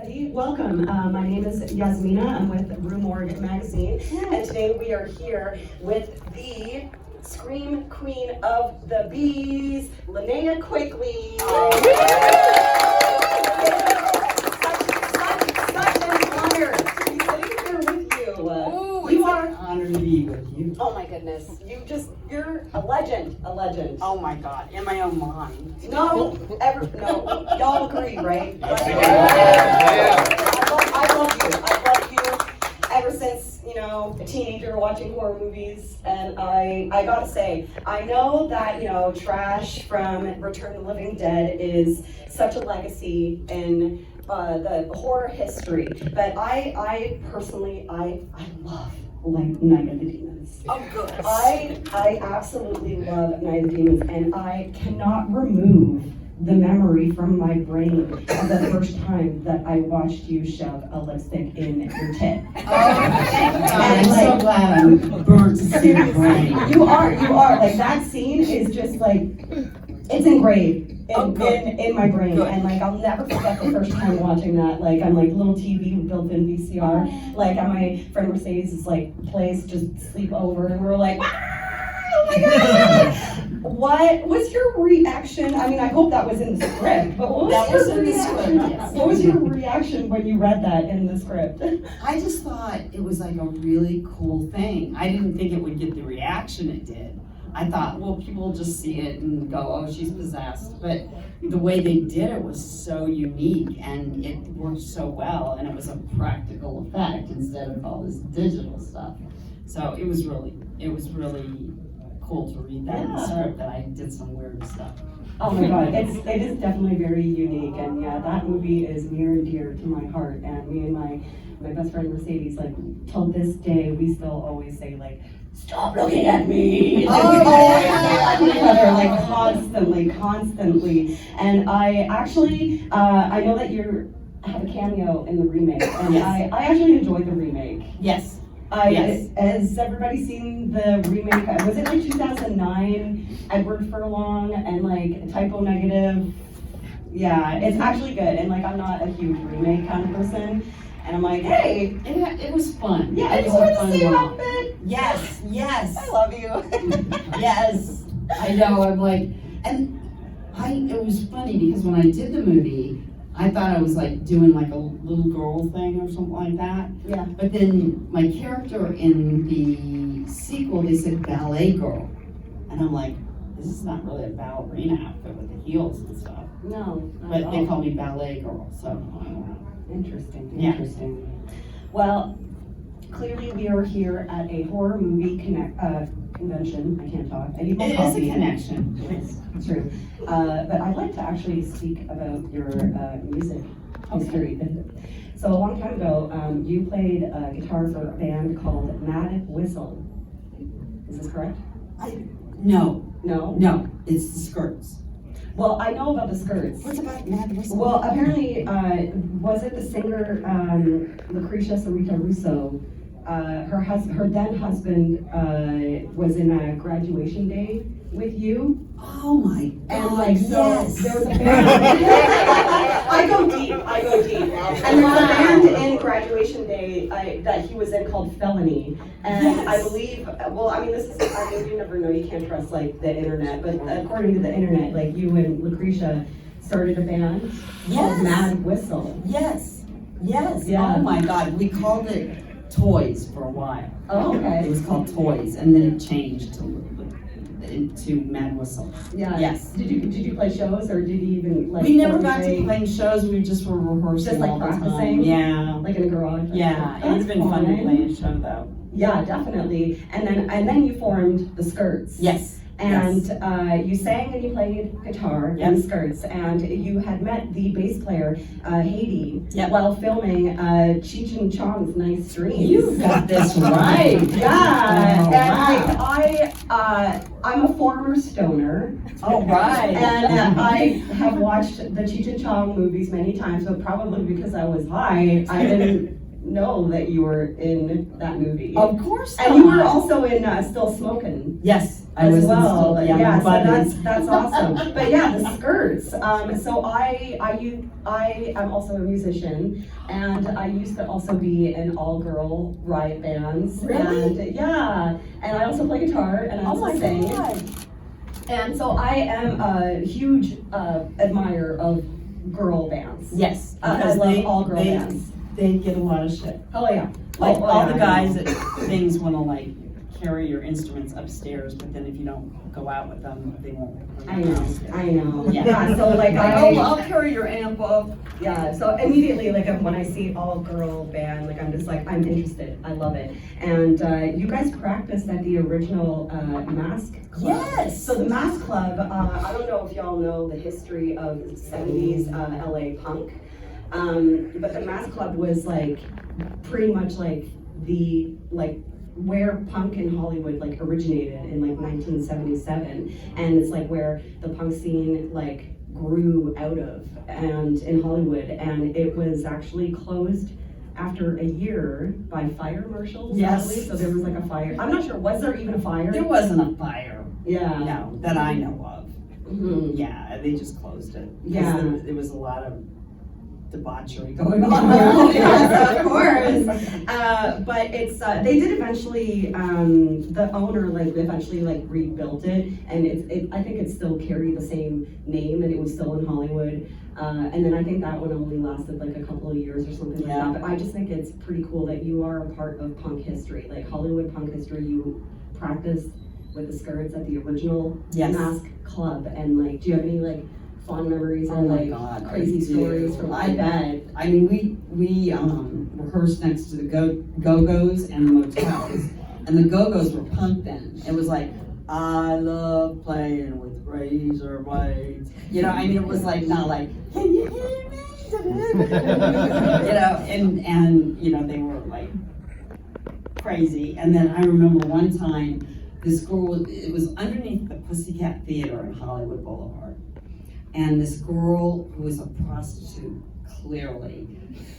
everybody. Welcome. My name is Yasmina. I'm with Morgue magazine, and today we are here with the Scream Queen of the Bees, Linnea Quigley. Such an honor to be sitting here with you. You are an honor to be with you. Oh my goodness, you're a legend, Oh my God, in my own mind. No, y'all agree, right? Yeah. I love you ever since, a teenager watching horror movies, and I gotta say, I know that, Trash from Return of the Living Dead is such a legacy in the horror history, but I personally love Night of the Demons. Oh, good. I absolutely love Night of the Demons, and I cannot remove the memory from my brain of the first time that I watched you shove a lipstick in your tit. I'm so glad I'm burnt to see your brain. You are. Like, that scene is just like, it's engraved in my brain. Good. And like, I'll never forget the first time watching that. Like, I'm like, little TV with built-in VCR. Like, at my friend Mercedes' place, just sleep over, and we're like, oh my God! What was your reaction? I mean, I hope that was in the script, but what was your reaction? Yes. What was your reaction when you read that in the script? I just thought it was like a really cool thing. I didn't think it would get the reaction it did. I thought, well, people will just see it and go, oh, she's possessed. But the way they did it was so unique, and it worked so well, and it was a practical effect instead of all this digital stuff. So it was really cool to read that in the script, that I did some weird stuff. Oh my God, it is definitely very unique, and yeah, that movie is near and dear to my heart. And me and my best friend Mercedes, like, till this day, we still always say, like, stop looking at me! Like, constantly. And I actually, I know that you have a cameo in the remake, and Yes. I actually enjoyed the remake. Yes. Yes. Has everybody seen the remake? Was it like 2009? Edward Furlong and like Typo Negative. Yeah, it's actually good. And like, I'm not a huge remake kind of person. And I'm like, hey. It was fun. Yeah, it you was wore a the fun same one. outfit. Yes. I love you. Yes, I know. I'm like, and it was funny because when I did the movie, I thought I was like doing like a little girl thing or something like that. Yeah. But then my character in the sequel, they said ballet girl, and I'm like, this is not really a ballerina outfit with the heels and stuff. No. But they call me ballet girl, so I don't know. Interesting. Yeah. Well, clearly we are here at a horror movie convention. I can't talk. I need more It is coffee. a connection. It's true. But I'd like to actually speak about your music history. So a long time ago, you played guitar for a band called Mad Whistle. Is this correct? No, No? it's the skirts. Well, I know about the skirts. What's about Mad Whistle? Well, apparently, was it the singer Lucretia Sarita Russo? Her then husband was in a graduation day with you. Oh my God! And like, so yes. there was a band. I go deep. And there's a band in graduation day that he was in called Felony. And Yes. I believe, you never know, you can't trust like the internet, but according to the internet, like you and Lucretia started a band called Yes. Mad Whistle. Yes. Yeah. Oh my God! We called it Toys for a while. Oh, okay. It was called Toys, and then it changed into Mad Whistle. Yeah. Yes. Did you play shows, or did you even like? We never got to coordinate, playing shows. We just were rehearsing Just, like, all the practicing? time. Yeah. like in a garage? Yeah. It would That's have been fun to fun. play a show though. Yeah, definitely. And then you formed the Skirts. Yes. And you sang and you played guitar Yep. in Skirts, and you had met the bass player Haiti Yep. while filming Cheech and Chong's Nice Dreams. You got this right. Yeah, Oh, and wow. like I'm a former stoner, All right. and I have watched the Cheech and Chong movies many times, but probably because I was high, I didn't know that you were in that movie. Of course. And you were also in Still Smoking. Yes, I as was well. installed, Yeah, so buttons. that's awesome. But yeah, the skirts. So I am also a musician, and I used to also be in all-girl riot bands. Really? And yeah, and I also play guitar and I Oh also my sing. God. And so I am a huge admirer of girl bands. Yes, I because love they all girl they bands. they get a lot of shit. Oh yeah. Like Oh, all yeah, the I guys know. at things want to like carry your instruments upstairs, but then if you don't go out with them, they won't. I know. Yeah. Yeah. So like I'll carry your amp up. Yeah, so immediately, like, when I see all-girl band, like, I'm just like, I'm interested. I love it. And you guys practiced at the original Mask Club. Yes. So the Mask Club, I don't know if y'all know the history of 70s LA punk, but the Mask Club was like pretty much like the where punk in Hollywood like originated in like 1977, and it's like where the punk scene like grew out of and in Hollywood, and it was actually closed after a year by fire marshals. Yes. Sadly. So there was like a fire. I'm not sure, was there even a fire? There wasn't a fire. Yeah. No, that I know of. Mhm. Yeah, they just closed it. Yeah. There was a lot of debauchery going on. Yes, of course. But it's they did eventually. The owner eventually rebuilt it, and I think it still carried the same name, and it was still in Hollywood. And then I think that one only lasted like a couple of years or something Yeah. like that. But I just think it's pretty cool that you are a part of punk history, like Hollywood punk history. You practiced with the skirts at the original Yes. Mask Club, and like, do you have any like fond memories Oh or my like God, crazy I do. stories from I bet? I mean, we rehearsed next to the Go-Go's and the motels, and the Go-Go's were punk then. It was like, I love playing with razor blades. You know, I mean, it was like not like, can you hear me? You know, and you know, they were like crazy. And then I remember one time, this girl, it was underneath the Pussycat Theater in Hollywood Boulevard. And this girl who was a prostitute, clearly,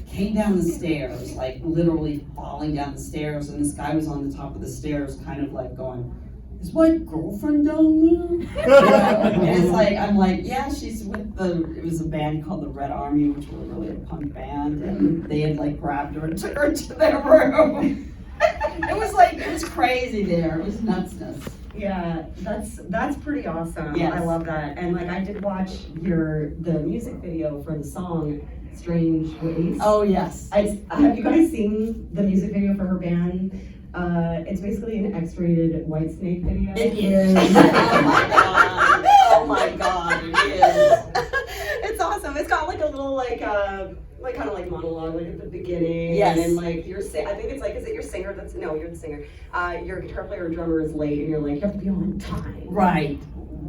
came down the stairs, like literally falling down the stairs, and this guy was on the top of the stairs, kind of like going, is my girlfriend down there? And it's like, I'm like, yeah, she's with it was a band called the Red Army, which were really a punk band, and they had like grabbed her and took her to their room. It was crazy there, it was nutsness. Yeah, that's pretty awesome. Yes. I love that. And like, I did watch the music video for the song Strange Ways. Oh, yes. Have you guys seen the music video for her band? It's basically an X-rated Whitesnake video. It is. Oh my God. Oh my God, it is. It's awesome. It's got like a little kind of like monologue like at the beginning. Yes. And then like I think it's like, is it your singer that's, no, you're the singer. Your guitar player or drummer is late, and you're like, you have to be on time. Right.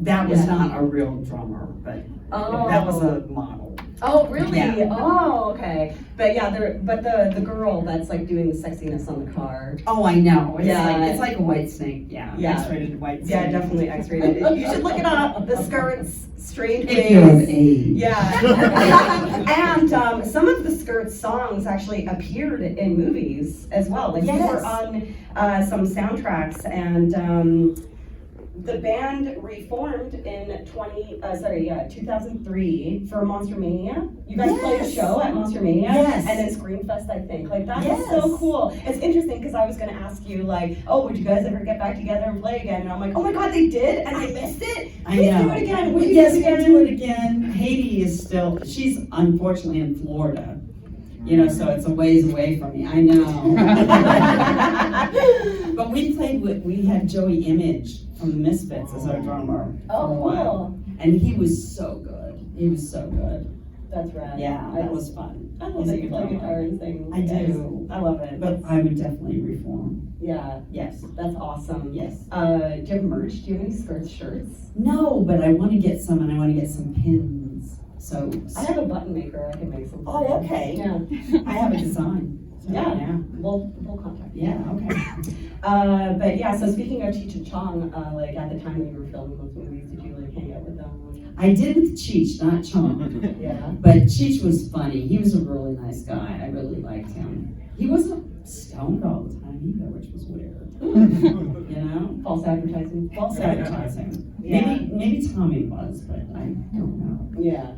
That was Yeah. not a real drummer, but that was a model. Oh, really? Yeah. Oh, okay. But yeah, the girl that's like doing the sexiness on the car. Oh, I know. Yeah. It's like a white snake. Yeah. Yeah. X-rated white snake. Yeah, definitely X-rated. You should look it up. The Skirts, Strange If you're of Ways. age. Yeah. And some of the Skirts songs actually appeared in movies as well. Like they were on some soundtracks, and the band reformed in 2003 for Monster Mania. You guys played a show at Monster Mania, Yes. and then Screamfest, I think. Like that's Yes. so cool. It's interesting because I was gonna ask you like, oh, would you guys ever get back together and play again? And I'm like, oh my God, they did, and I missed it. I Please know. do it again. Would you Yes, do it we'll again? do it again. Haiti is still, she's unfortunately in Florida. You know, so it's a ways away from me. I know. But we had Joey Image from the Misfits as our drummer for a while. Oh, And he was so good. He was so good. that's rad. Yeah, that was fun. I love that you play guitar and sing. I do. I love it. But I would definitely reform. Yeah, Yes. that's awesome. Yes. Do you have merch? Do you have any Skirts shirts? No, but I want to get some, and I want to get some pins. So. I have a button maker. I can make some. for Oh, you. okay. Yeah. I have a design. So, Yeah. We'll contact you. Yeah, okay. But yeah, so speaking of Cheech and Chong, like at the time when you were filming those movies, did you like hang out with them? I did with Cheech, not Chong. Yeah. But Cheech was funny. He was a really nice guy. I really liked him. He wasn't stoned all the time either, which was weird. You know? False advertising. False advertising. Yeah. Maybe Tommy was, but I don't know. Yeah.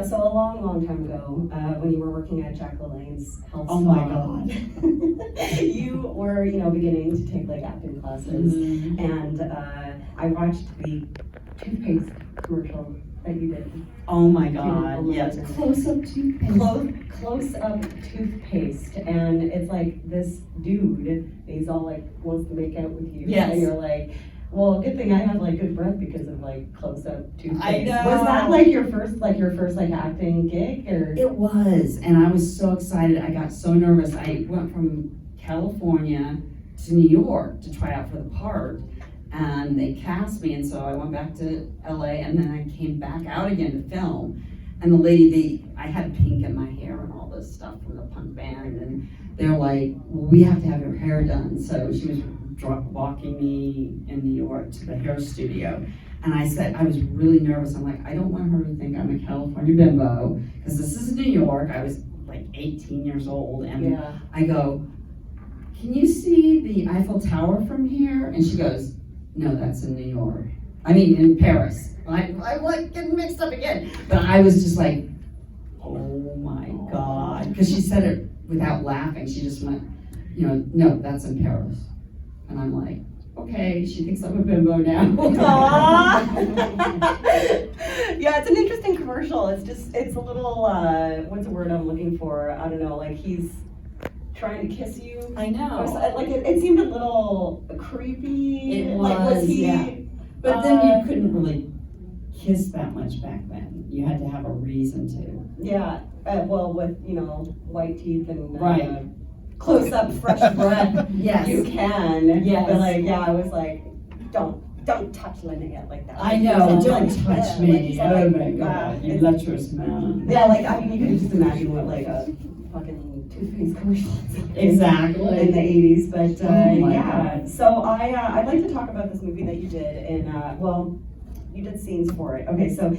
So a long, long time ago, when you were working at Jack LaLanne's health Oh spa, my God. you were, beginning to take like acting classes, and I watched the toothpaste commercial that you did. Oh my God, yes. Close-up toothpaste. Close-up toothpaste, and it's like this dude, he's all like wants to make out with you, Yes. and you're like, well, good thing I have like good breath because of like close-up toothpaste. I know. Was that like your first acting gig, or? It was, and I was so excited. I got so nervous. I went from California to New York to try out for the part, and they cast me, and so I went back to LA, and then I came back out again to film. And the lady, I had pink in my hair and all this stuff from the punk band, and they're like, well, we have to have your hair done. So she was walking me in New York to the hair studio. And I said, I was really nervous. I'm like, I don't want her to think I'm a California bimbo, because this is New York. I was like 18 years old. And Yeah. I go, can you see the Eiffel Tower from here? And she goes, no, that's in New York. I mean, in Paris. I'm like getting mixed up again. But I was just like, oh my God. Because she said it without laughing. She just went, no, that's in Paris. And I'm like, okay, she thinks I'm a bimbo now. Yeah, it's an interesting commercial. It's a little, what's the word I'm looking for? I don't know, like he's trying to kiss you. I know. Like it seemed a little creepy. It Like, was he? yeah. But then you couldn't really kiss that much back then. You had to have a reason to. Yeah, well, with, white teeth and Right. close-up fresh breath, Yes. you can. Yes. But like, yeah, I was like, don't touch Linnea like that. I know, Like, don't like, touch yeah, me. like, Oh like, my God, you it's- lecherous man. Yeah, like, I mean, you can just imagine what like a fucking toothpaste commercial is in Exactly. the 80s, but Oh my yeah. God. So I'd like to talk about this movie that you did, and well, you did scenes for it. Okay, so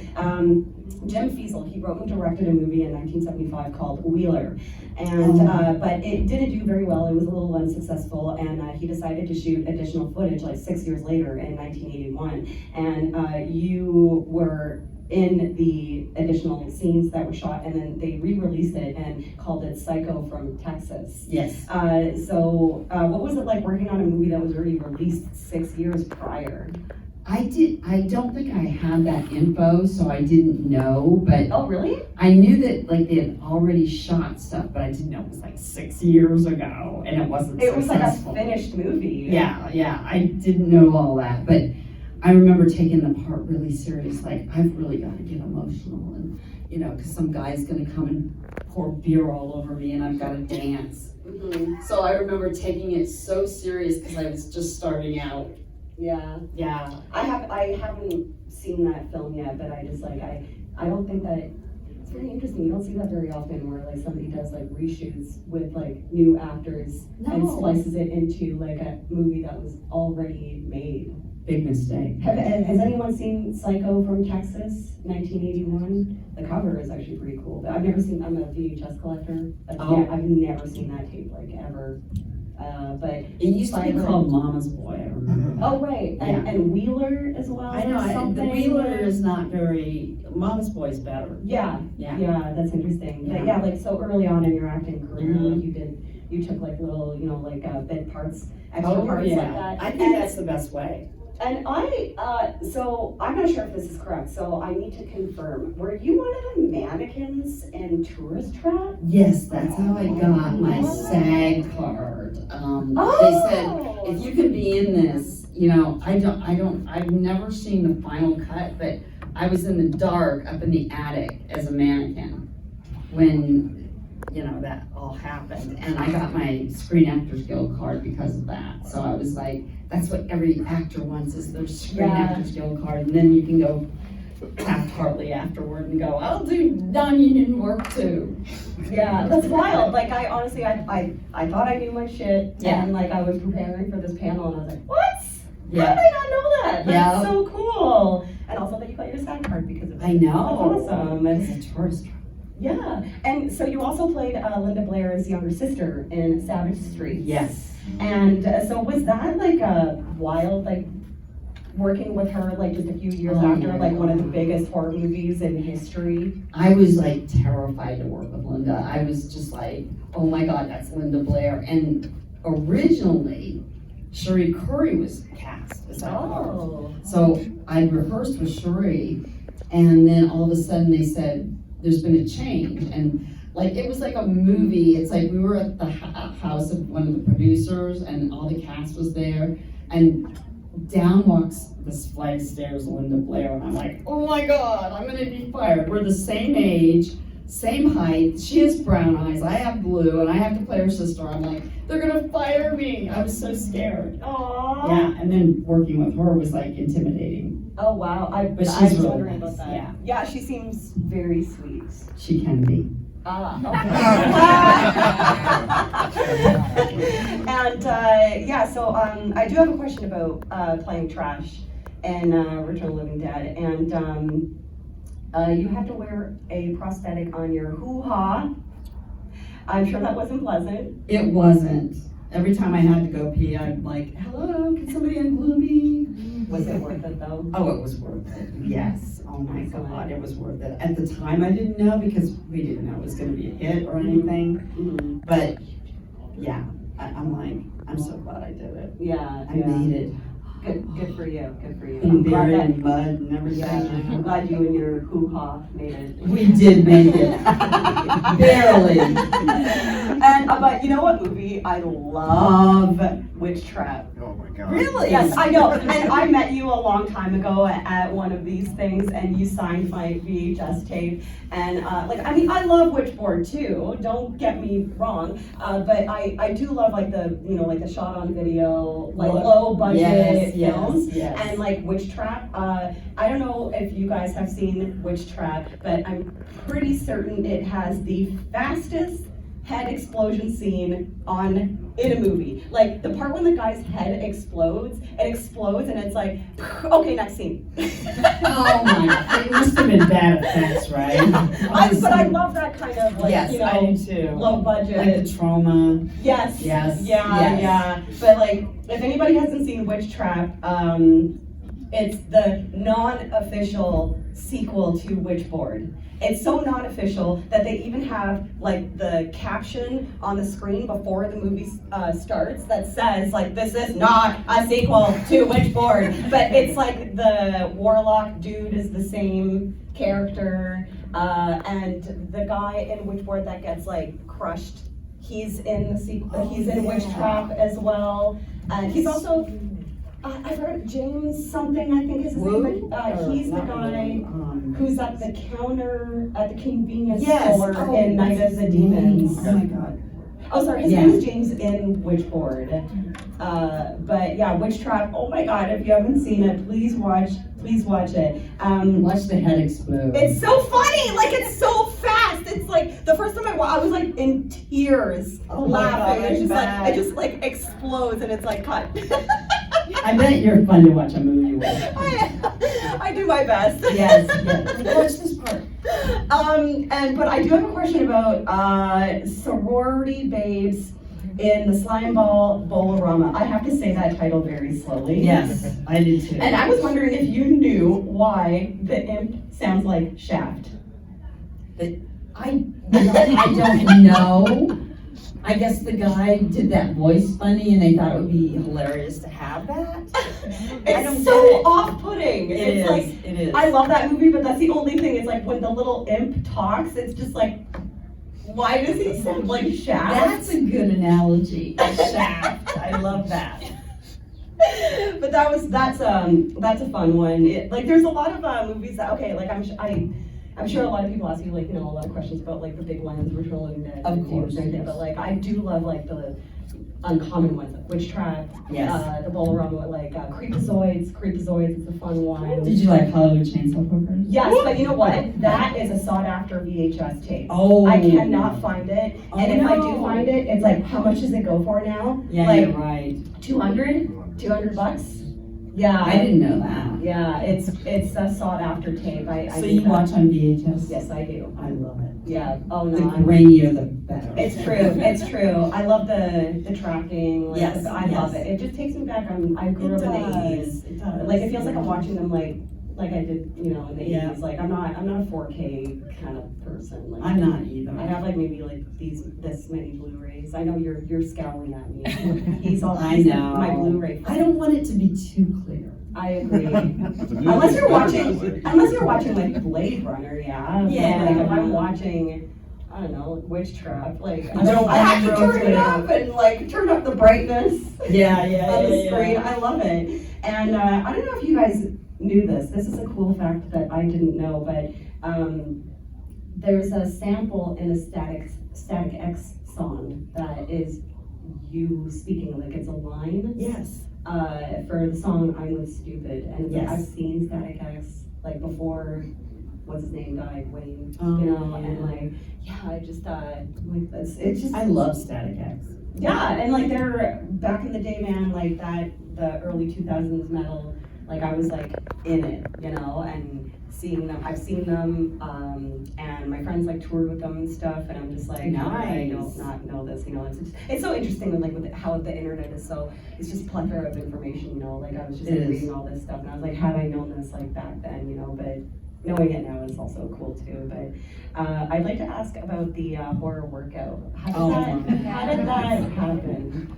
Jim Fiesel, he wrote and directed a movie in 1975 called Wheeler, and but it didn't do very well. It was a little unsuccessful, and he decided to shoot additional footage like 6 years later in 1981, and you were in the additional scenes that were shot, and then they re-released it and called it Psycho from Texas. Yes. So what was it like working on a movie that was already released 6 years prior? I don't think I had that info, so I didn't know, but Oh, really? I knew that like they had already shot stuff, but I didn't know it was like 6 years ago, and it wasn't It was like a successful. finished movie. Yeah, I didn't know all that, but I remember taking the part really serious, like I've really got to get emotional, and because some guy's gonna come and pour beer all over me, and I've got to dance. Mhm. So I remember taking it so serious because I was just starting out. Yeah. Yeah. I haven't seen that film yet, but I just like I don't think that it's very interesting. You don't see that very often where like somebody does like reshoots with like new actors and No. slices it into like a movie that was already made. Big mistake. Has anyone seen Psycho from Texas, 1981? The cover is actually pretty cool. But I'm a VHS collector. Oh. I've never seen that tape like ever. But It used to be Silent. called Mama's Boy, I remember. oh right, and Wheeler as well. I know, the something. Wheeler is not very, Mama's Boy's better. Yeah, Yeah. yeah, that's interesting. But Yeah. yeah, like so early on in your acting career, Mhm. like you took like little, like bit parts, extra Oh, parts yeah. like that. I think And- that's the best way. And so I'm not sure if this is correct, so I need to confirm. Were you one of the mannequins in Tourist Trap? Yes, that's how I got my Oh. SAG card. They said, Oh! if you can be in this, I've never seen the final cut, but I was in the dark up in the attic as a mannequin when, that all happened. And I got my Screen Actors Guild card because of that. So I was like, that's what every actor wants is their Screen Yeah. Actors Guild card. And then you can go Taft-Hartley afterward and go, I'll do non-union work too. Yeah, that's wild. Like I honestly, I thought I knew my shit, Yeah. and like I was preparing for this panel, and I was like, what? Yeah. How did I not know that? That's Yeah. so cool. And also that you got your SAG card because of it. I know. That's awesome. And It's a tourist trap. Yeah, and so you also played Linda Blair's younger sister in Savage Street. Yes. And so was that like a wild, like working with her like just a few years after like one of the biggest horror movies in history? I was like terrified to work with Linda. I was just like, oh my God, that's Linda Blair. And originally, Cherie Curry was cast as that part. Oh. So I rehearsed with Cherie, and then all of a sudden they said, there's been a change. And like, it was like a movie. It's like we were at the house of one of the producers, and all the cast was there. And down walks this flight of stairs Linda Blair, and I'm like, oh my God, I'm gonna be fired. We're the same age, same height. She has brown eyes, I have blue, and I have to play her sister. I'm like, they're gonna fire me. I was so scared. Aww. Yeah, and then working with her was like intimidating. Oh wow, But she's I was really wondering nice, about that. yeah. Yeah, she seems very sweet. She can be. And yeah, so I do have a question about playing trash in Return of the Living Dead, and you had to wear a prosthetic on your hoo-ha. I'm sure that wasn't pleasant. It wasn't. Every time I had to go pee, I'd like, hello, can somebody unglue me? Was it worth it though? Oh, it was worth it. Yes. Oh my God, it was worth it. At the time, I didn't know because we didn't know it was going to be a hit or anything. Mm-hmm. But yeah, I'm like, I'm so glad I did it. Yeah, I made it. Good for you. Good for you. And I'm glad buried that- in mud and everything. Yeah, I'm glad you and your hoo-ha made it. We did make it. Barely. And but you know what movie I love? Witch Trap. Oh my God. Really? Yes, I know. And I met you a long time ago at one of these things, and you signed my VHS tape. And like, I mean, I love Witchboard too. Don't get me wrong. But I do love like the like the shot on video, like low budget films. Yes. And like Witch Trap. I don't know if you guys have seen Witch Trap, but I'm pretty certain it has the fastest head explosion scene in a movie. Like the part when the guy's head explodes, and it's like, okay, next scene. Oh my God. It must have been bad effects, right? But I love that kind of like, Yes, I do too. low budget. Like the trauma. Yes. Yes. Yeah. Yes. Yeah. But like, if anybody hasn't seen Witch Trap, it's the non-official sequel to Witchboard. It's so non-official that they even have like the caption on the screen before the movie starts that says like, this is not a sequel to Witchboard. But it's like the warlock dude is the same character, and the guy in Witchboard that gets like crushed, he's in the sequel. He's in Witch Trap as well, and he's also. I've heard James something, I think is his name, but he's the guy who's at the counter at the convenience store in Night of the Demons. Oh my God. Oh, sorry, his name is James in Witchboard. But yeah, Witch Trap, oh my God, if you haven't seen it, please watch it. Watch the head explode. It's so funny, like it's so fast. It's like, the first time I watched, I was like in tears laughing. It's just like, it just like explodes and it's like cut. I bet you're fun to watch a movie with. I do my best. Yes. Watch this part. But I do have a question about sorority babes in the Slime Ball Bolorama. I have to say that title very slowly. Yes, I did too. And I was wondering if you knew why the imp sounds like Shaft. I don't know. I guess the guy did that voice funny and they thought it would be hilarious to have that. It's so off-putting. It's like, it is. I love that movie, but that's the only thing. It's like when the little imp talks, it's just like, why does he sound like Shaft? That's a good analogy. Shaft. I love that. But that's a fun one. Like there's a lot of movies that like I'm sure a lot of people ask you like a lot of questions about like the big ones, Return of the Living Dead, Of course. but like I do love like the uncommon ones, like Witch Trap, Yes. the Bolorama, like Creepazoids. Creepazoids is a fun one. Did you like Hollywood Chainsaw Hookers? Yes, but you know what? That is a sought after VHS tape. Oh. I cannot find it, Oh, and if I do no. find it, it's like, how much does it go for now? Yeah, like you're right. 200 $200. Yeah. I didn't know that. Yeah, it's a sought after tape. I So did you that. watch on VHS? Yes, I do. I love it. Yeah. Oh no. The I'm- grainier the better. It's true. It's true. I love the tracking. Like, Yes, I love yes. it. It just takes me back. I grew up in the 80s. It does. Like it feels like I'm watching them like I did, you know, in the Yeah. 80s. Like I'm not a 4K kind of person. Like I'm not either. I have like maybe like this many Blu-rays. I know you're scowling at me. He's all I know. my Blu-ray. I don't want it to be too clear. I agree. unless you're watching like Blade Runner, yeah. Yeah. Like if I'm watching, I don't know, Witch Trap, like You don't I have to want turn it up and like turn up the brightness Yeah, on the screen. I love it. And I don't know if you guys knew this. This is a cool fact that I didn't know, but there's a sample in a Static X song that is you speaking, like it's a line. Yes. For the song "I'm With Stupid," and Yes. I've seen Static X like before. What's his name died, Wayne. Oh, you know, yeah. and like I just like it's just I love Static X. yeah, and like they're back in the day, man. Like the early 2000s metal. Like I was like in it, you know, and seeing them. I've seen them, and my friends like toured with them and stuff. And I'm just like, how did I Nice. not know this? You know, it's so interesting like with how the internet is so. It's just plethora of information, you know. Like I was just It like, is. reading all this stuff, and I was like, had I known this like back then, you know, but. Knowing it now is also cool too, but I'd like to ask about the horror workout. How did that happen?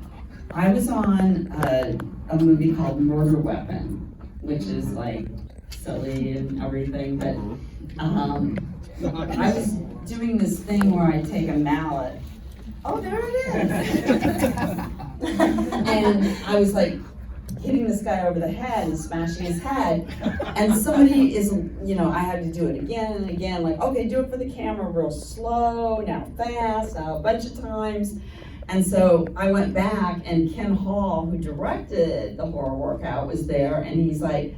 I was on a movie called Murder Weapon, which is like silly and everything, but I was doing this thing where I take a mallet. Oh, there it is. And I was like hitting this guy over the head and smashing his head. And somebody is, you know, I had to do it again and again, like, okay, do it for the camera real slow, now fast, now a bunch of times. And so I went back and Ken Hall, who directed the horror workout, was there, and he's like,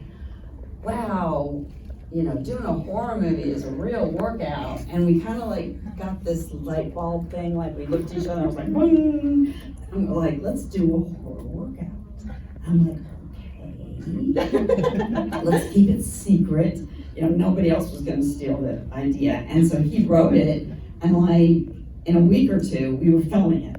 wow, you know, doing a horror movie is a real workout. And we kind of like got this light bulb thing, like we looked at each other, I was like, boing. I'm like, let's do a horror workout. I'm like, okay, let's keep it secret. You know, nobody else was gonna steal the idea. And so he wrote it, and like, in a week or two, we were filming it.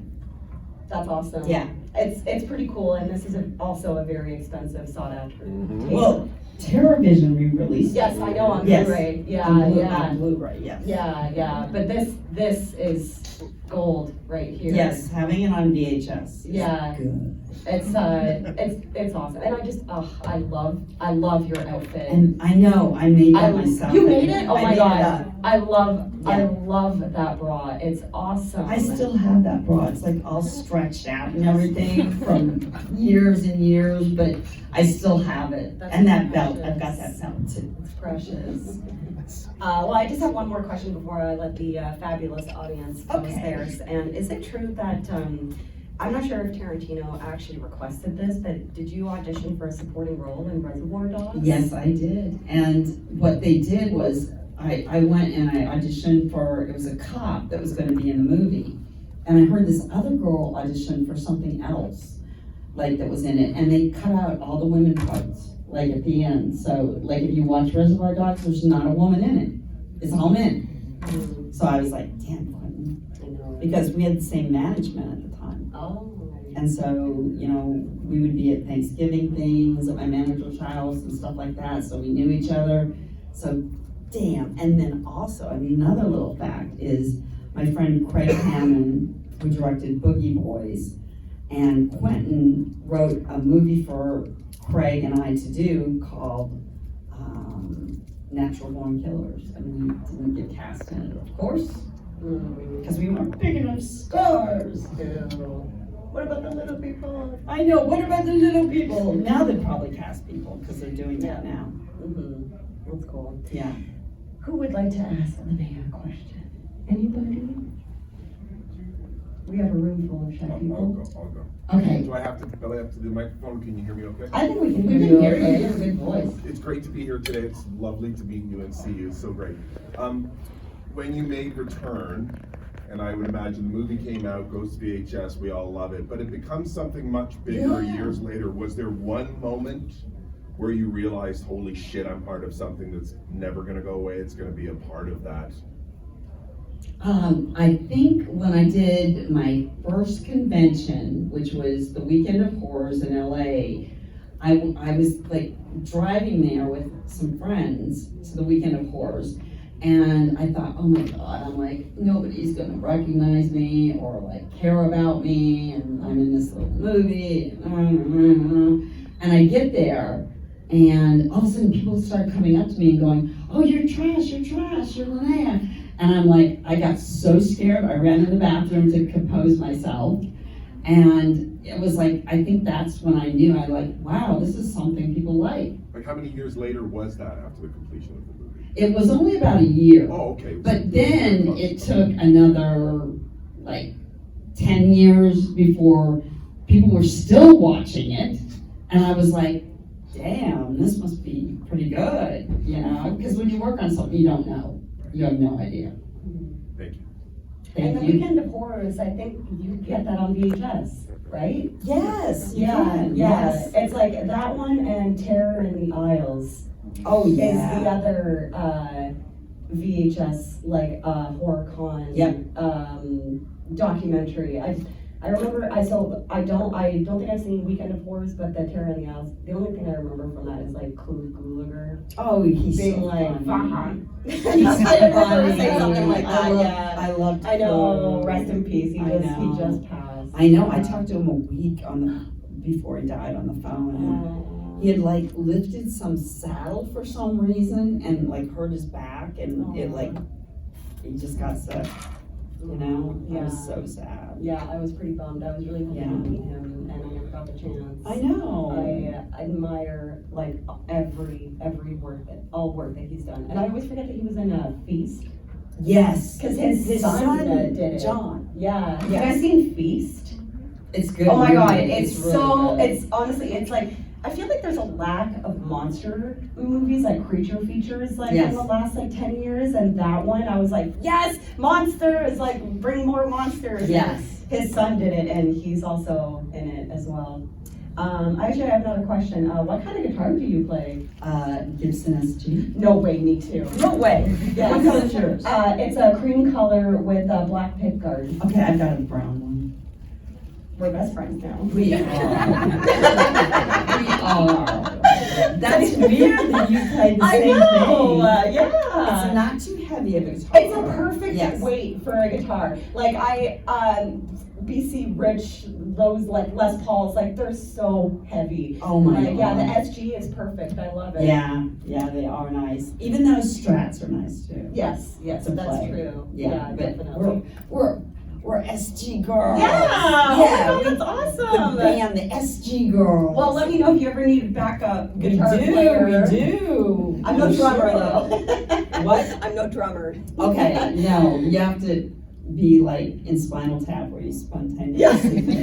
That's awesome. Yeah. It's pretty cool, and this is also a very expensive sought after. tape. Well, TerrorVision re-released. Yes, I know on Yes. Blu-ray. Yeah, On yeah, Blu-ray, yes. yeah. But this is gold right here. Yes, having it on VHS. is Yeah. Good. It's awesome, and I love your outfit. And I know, I made that myself. You made it? Oh I my made it god, up. I Yeah. love that bra. It's awesome. I still have that bra. It's like all stretched out and everything from years and years, but I still have it. That's And that belt, precious. I've got that belt too. It's precious. Well, I just have one more question before I let the fabulous audience post Okay. theirs. And is it true that I'm not sure if Tarantino actually requested this, but did you audition for a supporting role in Reservoir Dogs? Yes, I did. And what they did was, I went and I auditioned for, it was a cop that was gonna be in the movie. And I heard this other girl audition for something else, like that was in it, and they cut out all the women parts, like at the end. So, like if you watch Reservoir Dogs, there's not a woman in it. It's all men. Mm, So I was like, damn, Quentin. I know. Because we had the same management at the time. Oh. And so, you know, we would be at Thanksgiving things at my manager's house and stuff like that, so we knew each other. So, damn. And then also, I mean, another little fact is my friend Craig Hammond, who directed Boogie Boys, and Quentin wrote a movie for Craig and I to do called Natural Born Killers. And we didn't get cast in it, of course, because we weren't big enough stars. What about the little people? I know, what about the little people? Now they probably cast people because they're doing that now. Mm-hmm. That's cool. Yeah. Who would like to ask Linnea a question? Anybody? We have a room full of shy I'll people. go. Okay. Do I have to do the microphone? Can you hear me okay? I think we can We hear can you hear okay. you. You have a good voice. It's great to be here today. It's lovely to meet you and see you. It's so great. When you made Return, and I would imagine the movie came out, goes to VHS, we all love it, but it becomes something much bigger Yeah. years later. Was there one moment where you realized, holy shit, I'm part of something that's never gonna go away, it's gonna be a part of that? I think when I did my first convention, which was the Weekend of Horrors in LA, I was like driving there with some friends to the Weekend of Horrors, and I thought, oh my God, I'm like, nobody's gonna recognize me or like care about me, and I'm in this little movie, and I get there, and all of a sudden people start coming up to me and going, oh, you're trash, you're Linnea. And I'm like, I got so scared, I ran in the bathroom to compose myself. And it was like, I think that's when I knew, wow, this is something people like. Like, how many years later was that after the completion of the movie? It was only about a year. Oh, okay. But then it took another, like, 10 years before people were still watching it. And I was like, damn, this must be pretty good, you know? Because when you work on something you don't know, you have no idea. Thank you. And the Thank you. Weekend of Horrors, I think you get that on VHS, right? Yes, you Yeah, can, yeah. yes. It's like that one and Terror in the Aisles Oh, is the yeah. other VHS like horror con Yep. documentary. I remember I don't think I've seen Weekend of Horrors, but the Terror in the Aisles. The only thing I remember from that is like Clue Gulager Oh, he's being so like, funny. He's He's I remember funny. saying something like that. I love, Yeah, I loved I know. Clue. Rest in peace. He I know. just passed. I know, I talked to him a week before he died on the phone. And he had like lifted some saddle for some reason and like hurt his back, and it like, he just got sick, you know? I was so sad. Yeah, I was pretty bummed. I was really hoping Yeah. to meet him, and I never got the chance. I know. I admire like every work that he's done, and I always forget that he was in a Feast. Yes. Because his son did it. John. Yeah. Have you Yes. guys seen Feast? It's good. Oh my God, really. it's really so, good. it's honestly, it's like, I feel like there's a lack of monster movies, like creature features, like Yes. in the last like 10 years, and that one, I was like, yes, monsters, like bring more monsters. Yes. His son did it, and he's also in it as well. Actually, I have another question. What kind of guitar do you play? Gibson SG. No way, me too. No way. Yes. What color is yours? It's a cream color with a black pick guard. Okay, I've got a brown one. We're best friends now. We are. We are. That's weird that you played the I same know, thing. yeah. It's not too heavy of a guitar. It's a perfect Yes. weight for a guitar. Like BC Rich, those like Les Pauls, like they're so heavy. Oh my Like, yeah, the God. SG is perfect. I love it. Yeah, they are nice. Even those Strats are nice too. Yes, To that's play. true. Yeah, but definitely. we're SG girls. Yeah, Yeah, that's the awesome. band, the SG girls. Well, let me know if you ever need a backup we guitar do, player. we do. I'm no For drummer sure. though. What? I'm no drummer. Okay, no, you have to be like in Spinal Tap where you spontaneously. Does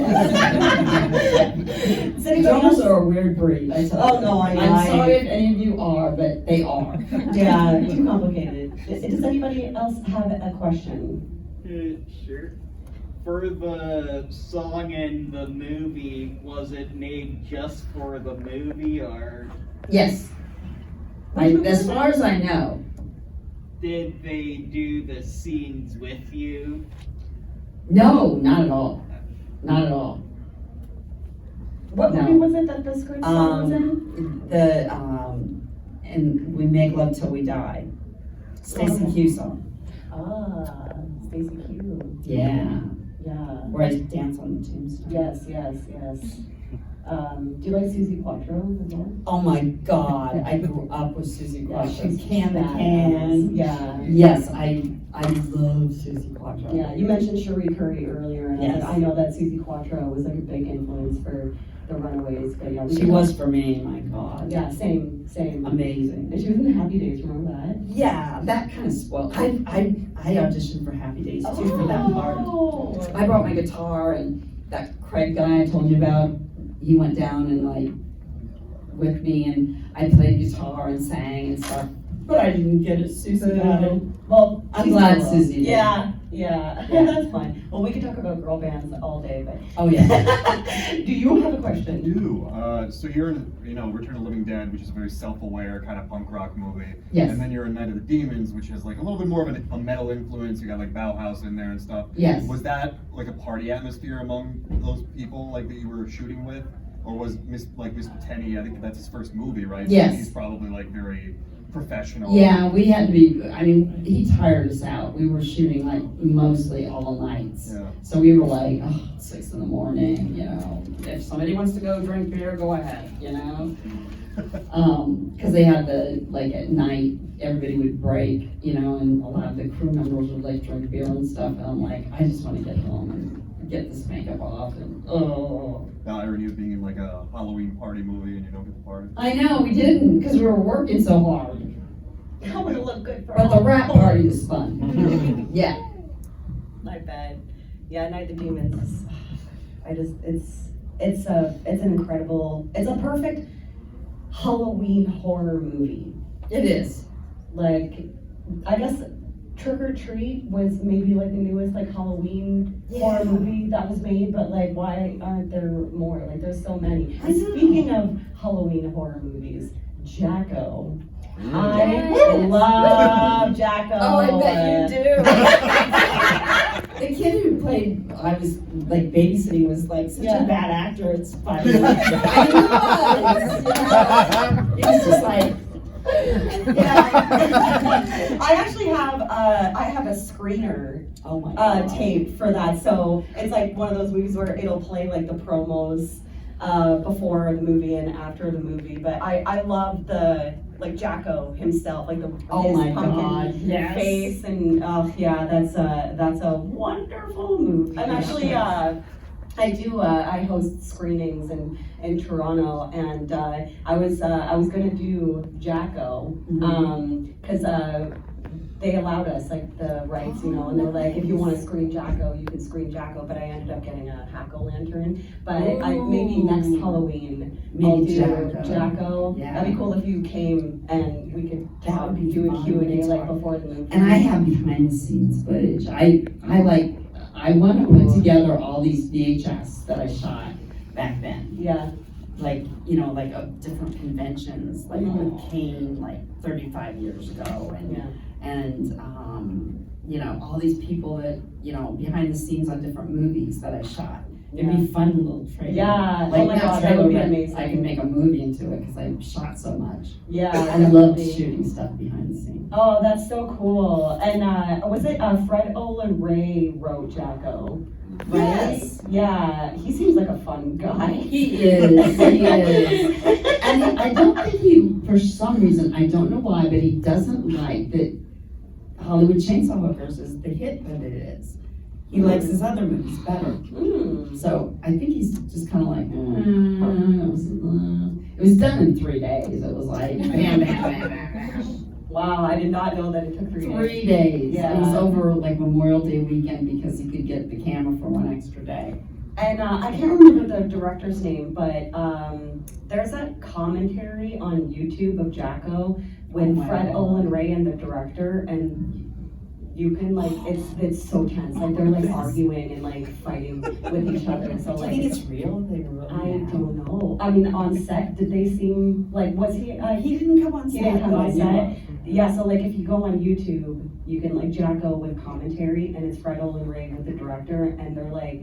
anybody Drummers else? are a weird breed, I tell you. Oh, no, I know. I'm sorry if any of you are, but they are. Yeah, too complicated. Does anybody else have a question? Sure. For the song in the movie, was it made just for the movie, or Yes. As far as I know. did they do the scenes with you? No, not at all. Not at all. What No. movie was it that the script song was in? And We Make Love Till We Die. Stacey Okay. Q song. Ah, Stacey Q. Yeah. Yeah. Where I dance on the tombstone. Yes. Do you like Susie Quattro as well? Oh my God, I grew up with Susie Quattro. she's Can the badass. Can. Yeah. Yes, I love Susie Quattro. Yeah, you mentioned Cherie Curry earlier, and Yes. I know that Susie Quattro was like a big influence for the Runaways, but yeah. She was for me, my God. Yeah, same. Amazing. And she was in Happy Days, remember that? Yeah, that kind of spoiled. I auditioned for Happy Days too for that part. Oh. I brought my guitar, and that Craig guy I told you about, he went down and like with me, and I played guitar and sang and stuff. But I didn't get it. Susie got it. Well, I'm she's glad cool. Susie did. Yeah, Yeah, Yeah. that's fine. Well, we could talk about girl bands all day, but. Oh, yeah. Do you have a I question? do. So you're in, Return of the Living Dead, which is a very self-aware kind of punk rock movie. Yes. And then you're in Night of the Demons, which has like a little bit more of a metal influence. You got like Bauhaus in there and stuff. Yes. Was that like a party atmosphere among those people like that you were shooting with, or was Mr. Tenney? I think that's his first movie, right? Yes. So he's probably like very professional. Yeah, we had to be, I mean, he tired us out. We were shooting like mostly all nights. Yeah. So we were like, 6 in the morning, if somebody wants to go drink beer, go ahead, Cause they had like at night, everybody would break, and a lot of the crew members would like drink beer and stuff. And I'm like, I just wanna get home and get this makeup off and, The irony of being in like a Halloween party movie and you don't get the party. I know, we didn't, cause we were working so hard. I want to look good for But the rap party was fun. Yeah. My bad. Yeah, Night of the Demons. It's an incredible, it's a perfect Halloween horror movie. It is. Like, I guess Trick or Treat was maybe like the newest like Halloween horror movie that was made, but like why aren't there more? Like there's so many. I And know. speaking of Halloween horror movies, Jacko. Yes. I love Jacko. Oh, I bet you do. The kid who played, I was like babysitting, was like such Yeah. a bad actor. It's funny. And he was just like, Yeah. I actually have a screener oh my god. tape for that. So it's like one of those movies where it'll play like the promos before the movie and after the movie. But I love the like Jacko himself, like Oh his my pumpkin god. Yes. face, and that's a wonderful movie. I'm actually I host screenings in Toronto, and I was gonna do Jacko because they allowed us like the rights, and they're like, if you want to screen Jacko, you can screen Jacko. But I ended up getting a Hack-O-Lantern. But maybe next Halloween I'll Maybe do Jacko. Jacko. Yeah. That'd be cool if you came and we could That would be do a fun. Q&A We could like talk. before the movie. And I have behind the scenes footage. I want to put together all these VHS that I shot back then. Yeah. Like, like of different conventions, like with Kane, like 35 years ago, and all these people that, behind the scenes on different movies that I shot. It'd be fun little trailer. Yeah. Like Oh my not god, that trailer, would be but amazing. I can make a movie into it because I shot so much. Yeah. I love definitely. shooting stuff behind the scenes. Oh, that's so cool. And was it Fred Olin Ray wrote Jacko? Right? Yes. Yeah, he seems like a fun guy. He is. He is. And I don't think he, for some reason, I don't know why, but he doesn't like that Hollywood Chainsaw Hookers is the hit that it is. He likes his other movies better. So I think he's just kind of like, it was done in 3 days. It was like, bam, bam, bam, bam, bam. Wow, I did not know that it took 3 days. 3 days. Yeah. It was over like Memorial Day weekend because he could get the camera for 1 extra day. And I can't remember the director's name, but there's a commentary on YouTube of Jacko with Oh my Fred God. Olin Ray and the director, and you can like, it's so tense. Like they're like arguing and like fighting with each other. So Do you like, think it's real? They were really I mad. don't know. I mean, on set, did they seem like, was he? He didn't come on He set. didn't come but on I knew set? of. Yeah, so like if you go on YouTube, you can like Jacko with commentary, and it's Fred Olin Ray with the director, and they're like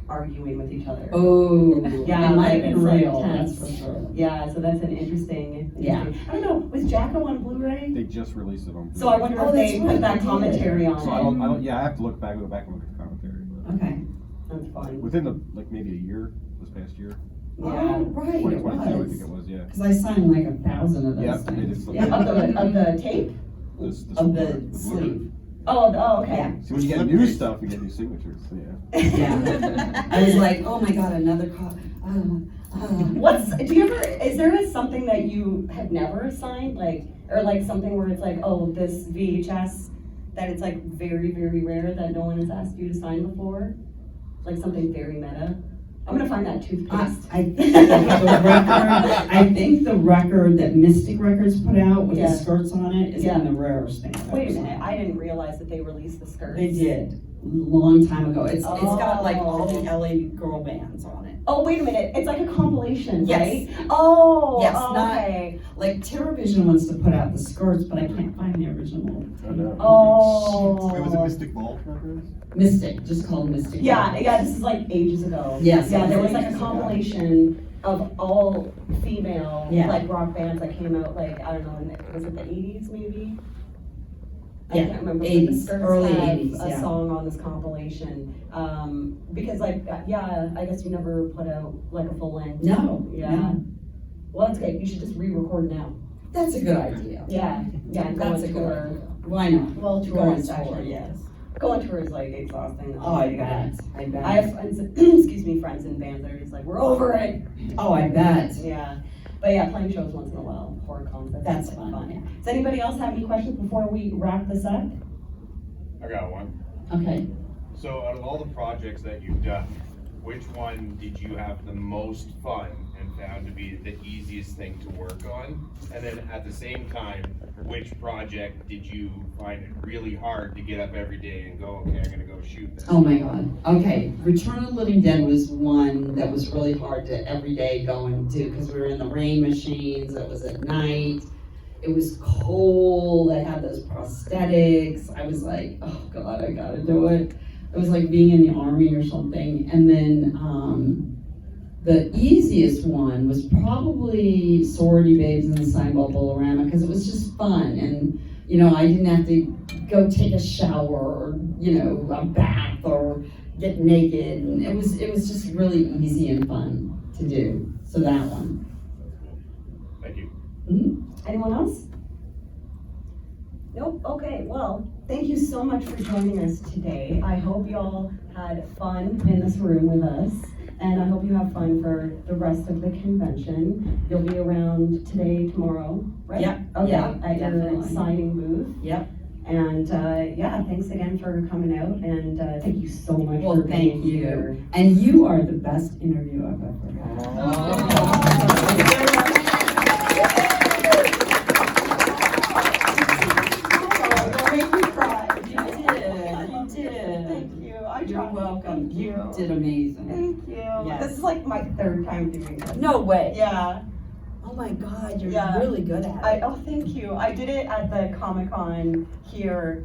arguing with each other. Oh, Yeah, it might like, have been it's, like, real, tense. that's for sure. Yeah, so that's an interesting. Yeah. I don't know. Was Jacko on Blu-ray? They just released it on. So I wonder Oh, if they that's put right, that they did. commentary on So I it. don't, yeah, I have to go back and look at the commentary. But Okay. That's fun. within maybe a year, this past year, Yeah. Oh, right, it 2022, I think was. it was, yeah. Because I signed like 1,000 of those Yeah, things. it is. Yeah. Of the tape? Of the sleeve. Oh, okay. Yeah. See, when you get new stuff, you get new signatures, so yeah. Yeah. I was like, oh my god, another copy. Is there something that you have never signed, like, or like something where it's like, oh, this VHS, that it's like very, very rare that no one has asked you to sign before? Like something very meta? I'm gonna find that toothpaste. I think the record that Mystic Records put out with Yeah. the skirts on it is Yeah. in the rarest thing I've Wait a ever minute, signed. I didn't realize that they released the skirts. They did. long time ago. It's got like all the LA girl bands on it. Oh, wait a minute. It's like a compilation, Yes. right? Oh, Yes, okay. Like TerraVision wants to put out the skirts, but I can't find the original. Oh. Wait, was it Mystic Vault Records? Mystic, just called Mystic. Yeah, yeah, this is like ages ago. Yes. Yeah, there was like a ages ago. compilation of all female Yeah. like rock bands that came out like, I don't know, was it the 80s maybe? I Yeah, can't remember. but 80s, the Skirts early have 80s, a yeah. song on this compilation. Because like, yeah, I guess you never put out like a full length. No, Yeah. no. Well, that's great. You should just re-record now. That's a good idea. Yeah, yeah, go That's on a good tour. idea. Why not? Well, Go tour on is tour, actually, yes. go on tour is like exhausting. Oh, I bet, I bet. I have friends, excuse me, friends in bands that are just like, we're over it. Oh, I bet. Yeah, but yeah, playing shows once in a while, horror concerts. That's like fun. Does anybody else have any questions before we wrap this up? I got one. Okay. So out of all the projects that you've done, which one did you have the most fun and found to be the easiest thing to work on? And then at the same time, which project did you find it really hard to get up every day and go, okay, I'm gonna go shoot this? Oh my God. Okay. Return of the Living Dead was one that was really hard to every day go and do because we were in the rain machines. It was at night. It was cold. I had those prosthetics. I was like, oh God, I gotta do it. It was like being in the army or something. And then the easiest one was probably Sorority Babes and the Sideball Bolorama because it was just fun. And, you know, I didn't have to go take a shower or, you know, a bath or get naked. And it was just really easy and fun to do. So that one. Thank you. Mhm. Anyone else? Nope, okay, well, thank you so much for joining us today. I hope you all had fun in this room with us, and I hope you have fun for the rest of the convention. You'll be around today, tomorrow, right? Yep, Okay, yeah, at your definitely. signing booth. Yep. And, yeah, thanks again for coming out, and thank you so much Well, for being thank here. you. And you are the best interview I've ever had. Don't make me cry. You did. Thank you. I You're tried. welcome. You Thank did amazing. Thank you. Yes. This is like my third time doing this. No way. Yeah. Oh my God, you're Yeah. really good at it. Oh, thank you. I did it at the Comic-Con here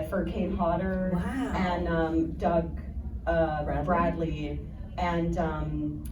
for Kate Hodder Wow. and Doug Bradley. And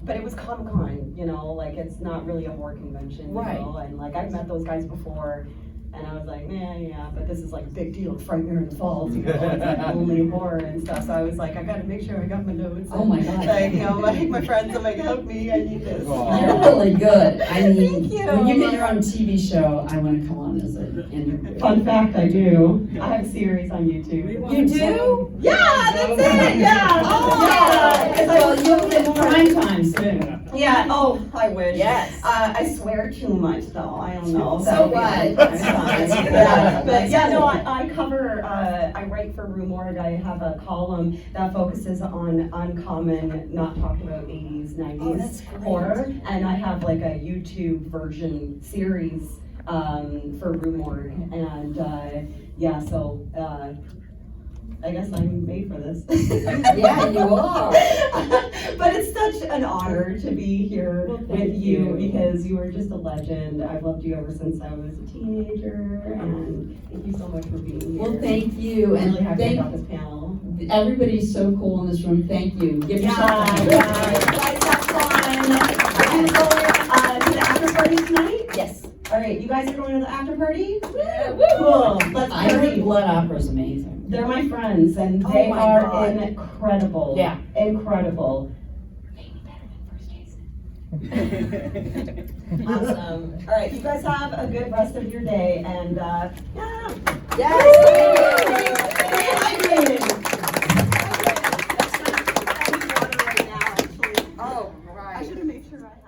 but it was Comic-Con, you know, like it's not really a horror convention, you Right. know, and like I've met those guys before. And I was like, man, yeah, but this is like a big deal. Frightmare in the Falls, you know, it's like only horror and stuff. So I was like, I gotta make sure I got my notes. Oh my God. Like, you know, my friends are like, help me, I need this. You're really good. I mean, Thank you. when you get your own TV show, I want to come on as an interview. Fun fact, I do. I have a series on YouTube. You do? Yeah, that's it. Yeah. Oh, yeah. well, you'll get prime time soon. Yeah. Oh, I wish. Yes. I swear too much though. I don't know. So what? That's fine. Yeah. But yeah, no, I cover. I write for Rue Morgue. I have a column that focuses on uncommon, not talked about 80s, 90s Oh, that's great. horror, and I have like a YouTube version series for Rue Morgue, and yeah, so. I guess I'm made for this. Yeah, you are. But it's such an honor to be here Well, thank with you you. because you are just a legend. I've loved you ever since I was a teenager, and thank you so much for being here. Well, thank you. I'm really And happy about thank this panel. everybody's so cool in this room. Thank you. Give yourself a Yeah, hand. you guys have fun. We're gonna go to the after party tonight? Yes. All right, you guys are going to the after party? Yeah. Cool, let's I heard party. Blood Opera is amazing. They're my friends, and Oh they my are God. incredible. Yeah. Incredible. Maybe better than first Jason. Awesome. All right, you guys have a good rest of your day, and yeah. Yes. Oh, right. I should have made sure I had.